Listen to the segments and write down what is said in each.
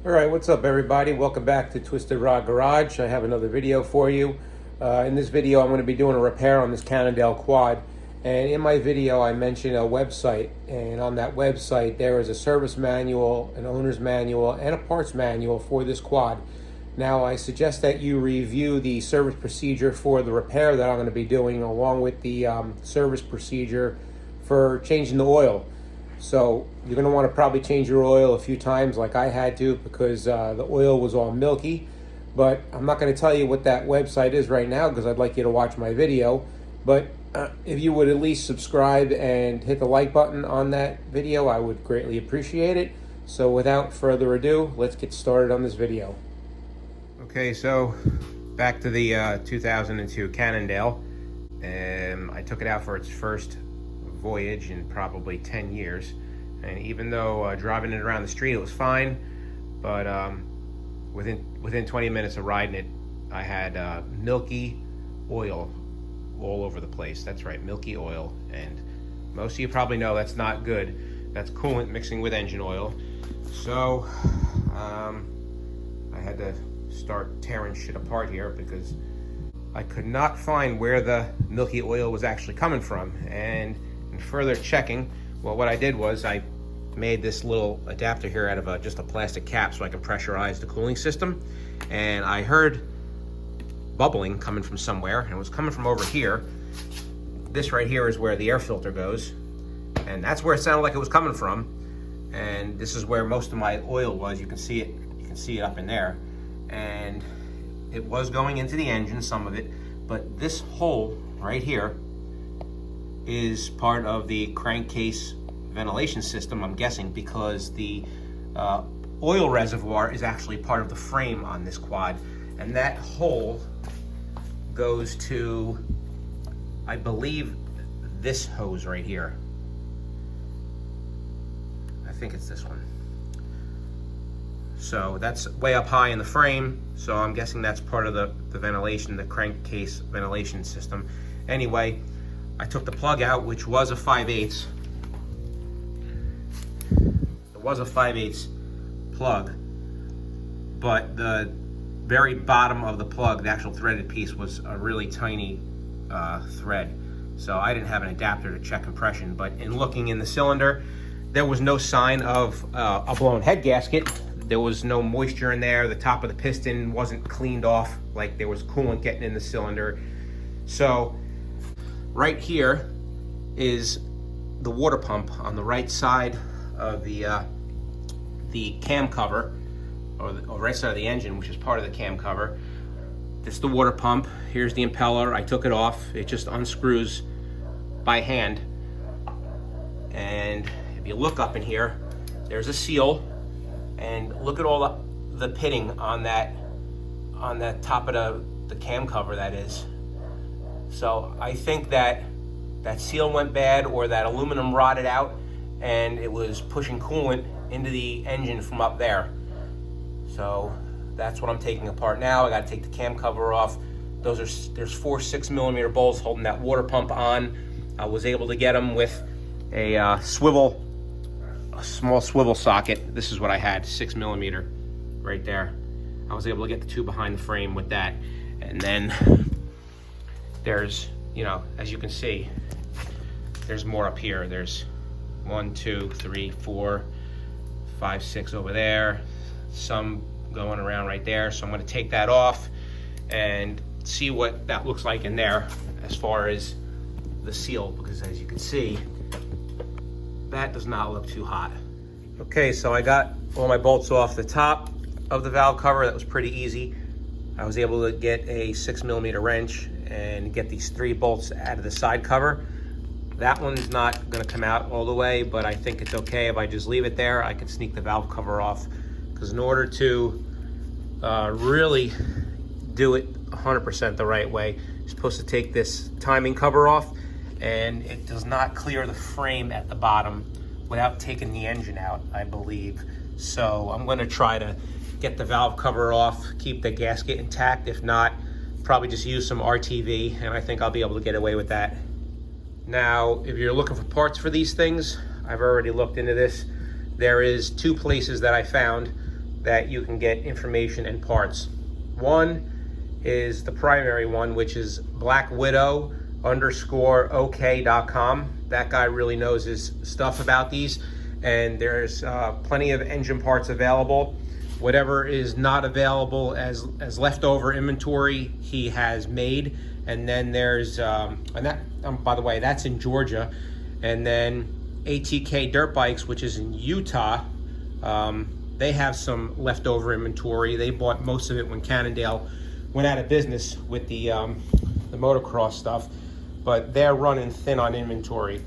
All right, what's up everybody? Welcome back to Twisted Rod Garage. I have another video for you. In this video I'm going to be doing a repair on this Cannondale quad. And in my video I mentioned a website, and on that website there is a service manual, an owner's manual, and a parts manual for this quad. Now I suggest that you review the service procedure for the repair that I'm going to be doing, along with the service procedure for changing the oil. So you're going to want to probably change your oil a few times like I had to, because the oil was all milky. But I'm not going to tell you what that website is right now because I'd like you to watch my video. But if you would at least subscribe and hit the like button on that video, I would greatly appreciate it. So without further ado, let's get started on this video. Okay, so back to the 2002 Cannondale. I took it out for its first voyage in probably 10 years, and even though driving it around the street it was fine, but within 20 minutes of riding it I had milky oil all over the place. That's right, milky oil, and most of you probably know that's not good. That's coolant mixing with engine oil. So I had to start tearing shit apart here because I could not find where the milky oil was actually coming from. And in further checking, well, what I did was I made this little adapter here out of just a plastic cap so I can pressurize the cooling system. And I heard bubbling coming from somewhere, and it was coming from over here. This right here is where the air filter goes, and that's where it sounded like it was coming from. And this is where most of my oil was. You can see it. You can see it up in there. And it was going into the engine, some of it, but this hole right here is part of the crankcase ventilation system, I'm guessing, because the oil reservoir is actually part of the frame on this quad, and that hole goes to, I believe, this hose right here. I think it's this one. So that's way up high in the frame, so I'm guessing that's part of the ventilation, the crankcase ventilation system. Anyway, I took the plug out, which was a 5/8. It was a 5/8 plug, but the very bottom of the plug, the actual threaded piece, was a really tiny thread. So I didn't have an adapter to check compression, but in looking in the cylinder, there was no sign of a blown head gasket. There was no moisture in there. The top of the piston wasn't cleaned off, like there was coolant getting in the cylinder. So right here is the water pump on the right side of the cam cover, or right side of the engine, which is part of the cam cover. This is the water pump. Here's the impeller. I took it off. It just unscrews by hand. And if you look up in here, there's a seal. And look at all the pitting on that top of the cam cover, that is. So I think that seal went bad, or that aluminum rotted out and it was pushing coolant into the engine from up there. So that's what I'm taking apart now. I got to take the cam cover off. There's 4 6mm bolts holding that water pump on. I was able to get them with a small swivel socket. This is what I had, 6mm right there. I was able to get the 2 behind the frame with that. And then there's, you know, as you can see, there's more up here. There's 1 2 3 4 5 6 over there, some going around right there. So I'm going to take that off and see what that looks like in there as far as the seal, because as you can see, that does not look too hot. Okay, so I got all my bolts off the top of the valve cover. That was pretty easy. I was able to get a 6mm wrench and get these 3 bolts out of the side cover. That one's not going to come out all the way, but I think it's okay if I just leave it there. I can sneak the valve cover off, because in order to really do it 100% the right way, you're supposed to take this timing cover off, and it does not clear the frame at the bottom without taking the engine out, I believe. So I'm going to try to get the valve cover off, keep the gasket intact. If not, probably just use some RTV, and I think I'll be able to get away with that. Now, if you're looking for parts for these things, I've already looked into this. There is 2 places that I found. that you can get information and parts. One is the primary one, which is blackwidow_ok.com. That guy really knows his stuff about these, and there's plenty of engine parts available. Whatever is not available as leftover inventory, he has made. And then there's, by the way, that's in Georgia. And then ATK Dirt Bikes, which is in Utah, they have some leftover inventory. They bought most of it when Cannondale went out of business with the motocross stuff, but they're running thin on inventory.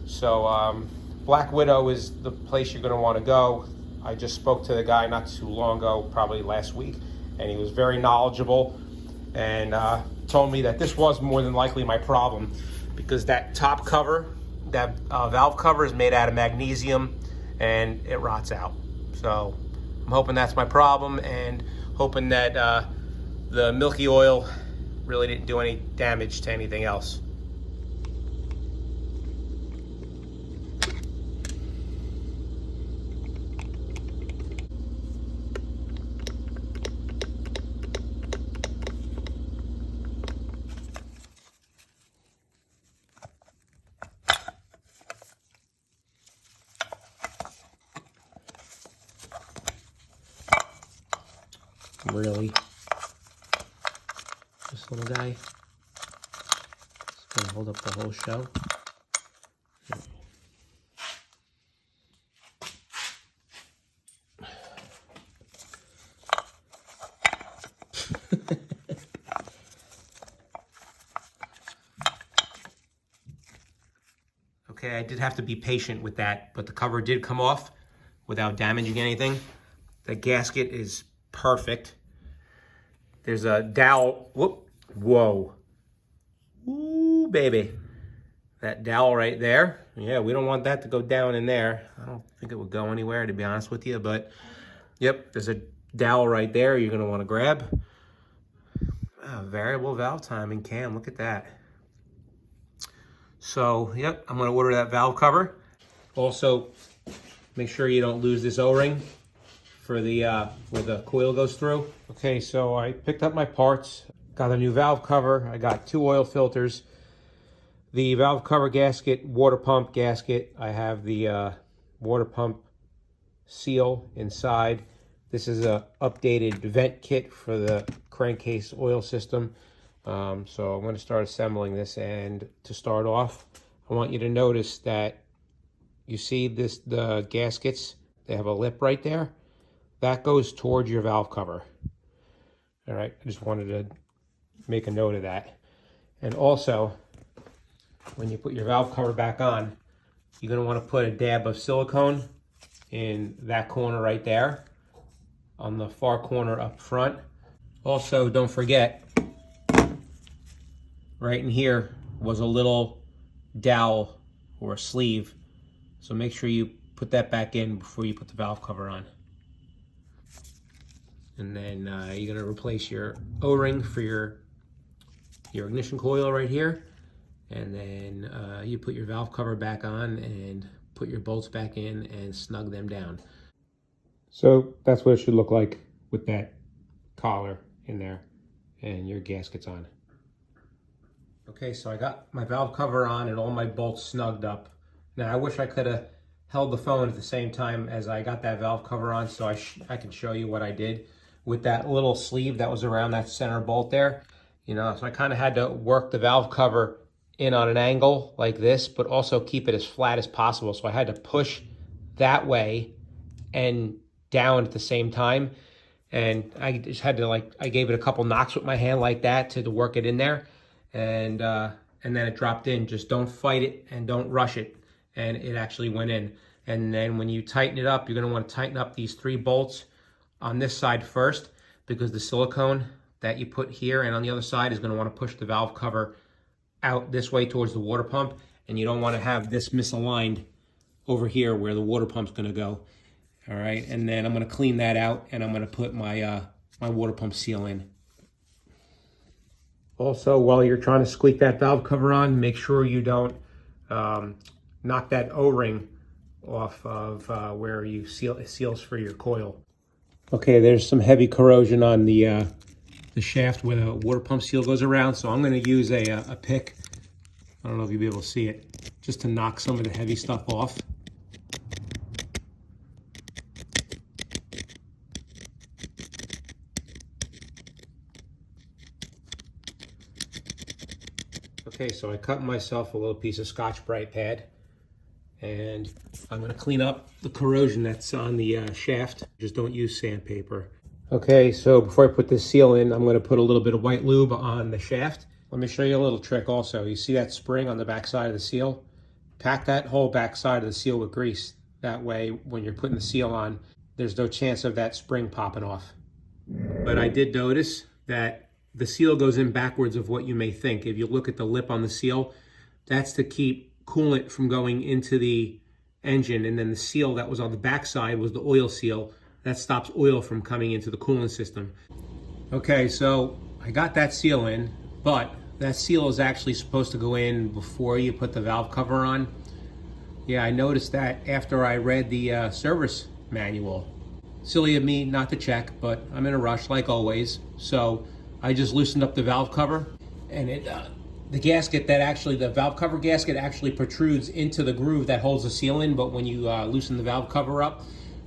So Black Widow is the place you're going to want to go. I just spoke to the guy not too long ago, probably last week, and he was very knowledgeable and told me that this was more than likely my problem, because that top cover, that valve cover, is made out of magnesium and it rots out. So I'm hoping that's my problem, and hoping that the milky oil really didn't do any damage to anything else. Really, this little guy is going to hold up the whole show. Okay, I did have to be patient with that, but the cover did come off without damaging anything. The gasket is perfect. There's a dowel. Whoop. Whoa. Ooh, baby. That dowel right there. Yeah, we don't want that to go down in there. I don't think it would go anywhere, to be honest with you, but yep, there's a dowel right there you're going to want to grab. Variable valve timing cam. Look at that. So, yep, I'm going to order that valve cover. Also, make sure you don't lose this O-ring for the where the coil goes through. Okay, so I picked up my parts, got a new valve cover, I got 2 oil filters, the valve cover gasket, water pump gasket, I have the water pump seal inside. This is a updated vent kit for the crankcase oil system. So I'm going to start assembling this, and to start off, I want you to notice that you see the gaskets, they have a lip right there. That goes towards your valve cover. All right, I just wanted to make a note of that. And also, when you put your valve cover back on, you're going to want to put a dab of silicone in that corner right there, on the far corner up front. Also, don't forget, right in here was a little dowel or a sleeve. So make sure you put that back in before you put the valve cover on. And then you're going to replace your O-ring for your ignition coil right here. And then you put your valve cover back on and put your bolts back in and snug them down. So that's what it should look like with that collar in there and your gaskets on. Okay, so I got my valve cover on and all my bolts snugged up. Now I wish I could have held the phone at the same time as I got that valve cover on, so I can show you what I did with that little sleeve that was around that center bolt there. You know, so I kind of had to work the valve cover in on an angle like this, but also keep it as flat as possible. So I had to push that way and down at the same time. And I just had to, I gave it a couple knocks with my hand like that to work it in there. And then it dropped in. Just don't fight it and don't rush it. And it actually went in. And then when you tighten it up, you're going to want to tighten up these 3 bolts on this side first, because the silicone that you put here and on the other side is going to want to push the valve cover out this way towards the water pump, and you don't want to have this misaligned over here where the water pump's going to go. All right, and then I'm going to clean that out, and I'm going to put my my water pump seal in. Also, while you're trying to squeak that valve cover on, make sure you don't knock that O-ring off of where you seals for your coil. Okay, there's some heavy corrosion on the shaft where the water pump seal goes around, so I'm going to use a pick. I don't know if you'll be able to see it, just to knock some of the heavy stuff off. Okay, so I cut myself a little piece of Scotch-Brite pad, and I'm going to clean up the corrosion that's on the shaft. Just don't use sandpaper. Okay, so before I put this seal in, I'm going to put a little bit of white lube on the shaft. Let me show you a little trick also. You see that spring on the back side of the seal? Pack that whole back side of the seal with grease. That way, when you're putting the seal on, there's no chance of that spring popping off. But I did notice that the seal goes in backwards of what you may think. If you look at the lip on the seal, that's to keep coolant from going into the engine, and then the seal that was on the back side was the oil seal. That stops oil from coming into the coolant system. Okay, so I got that seal in, but that seal is actually supposed to go in before you put the valve cover on. Yeah, I noticed that after I read the service manual. Silly of me not to check, but I'm in a rush like always. So I just loosened up the valve cover, and the gasket that actually, the valve cover gasket actually protrudes into the groove that holds the seal in, but when you loosen the valve cover up,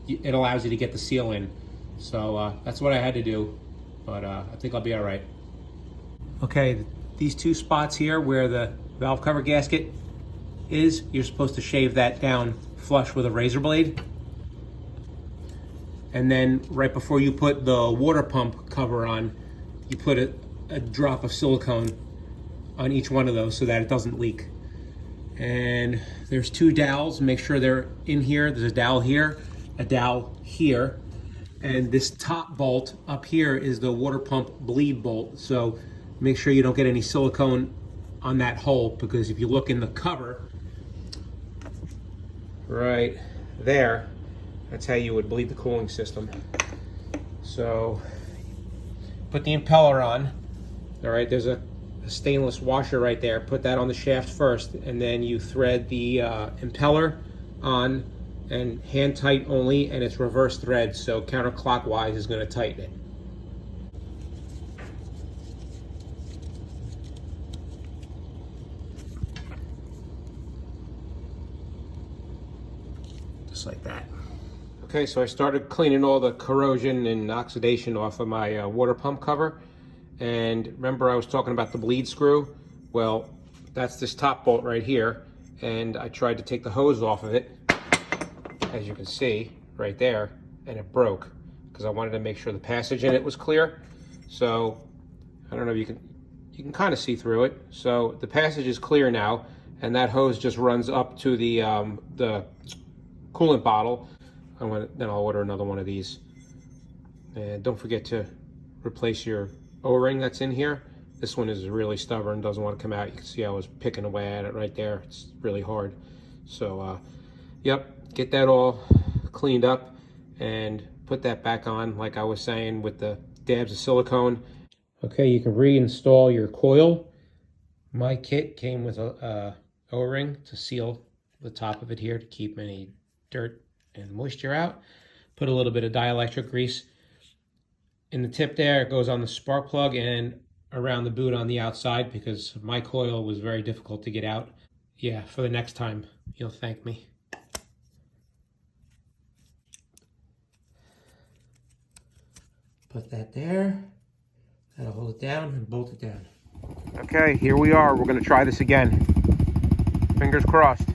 it allows you to get the seal in. So that's what I had to do, but I think I'll be all right. Okay, these two spots here where the valve cover gasket is, you're supposed to shave that down flush with a razor blade. And then right before you put the water pump cover on, you put a drop of silicone on each one of those so that it doesn't leak. And there's two dowels. Make sure they're in here. There's a dowel here, a dowel here, and this top bolt up here is the water pump bleed bolt. So make sure you don't get any silicone on that hole, because if you look in the cover right there, that's how you would bleed the cooling system. So put the impeller on. All right, there's a stainless washer right there. Put that on the shaft first, and then you thread the impeller on, and hand tight only, and it's reverse thread, so counterclockwise is going to tighten it. Just like that. Okay, so I started cleaning all the corrosion and oxidation off of my water pump cover. And remember I was talking about the bleed screw? Well, that's this top bolt right here. And I tried to take the hose off of it, as you can see right there, and it broke because I wanted to make sure the passage in it was clear. So I don't know if you can kind of see through it. So the passage is clear now, and that hose just runs up to the coolant bottle. Then I'll order another one of these. And don't forget to replace your O-ring that's in here. This one is really stubborn, doesn't want to come out. You can see I was picking away at it right there. It's really hard. So, yep, get that all cleaned up and put that back on, like I was saying, with the dabs of silicone. Okay, you can reinstall your coil. My kit came with a O-ring to seal the top of it here to keep any dirt and moisture out. Put a little bit of dielectric grease in the tip there. It goes on the spark plug and around the boot on the outside, because my coil was very difficult to get out. Yeah, for the next time, you'll thank me. Put that there. That'll hold it down and bolt it down. Okay, here we are. We're going to try this again. Fingers crossed.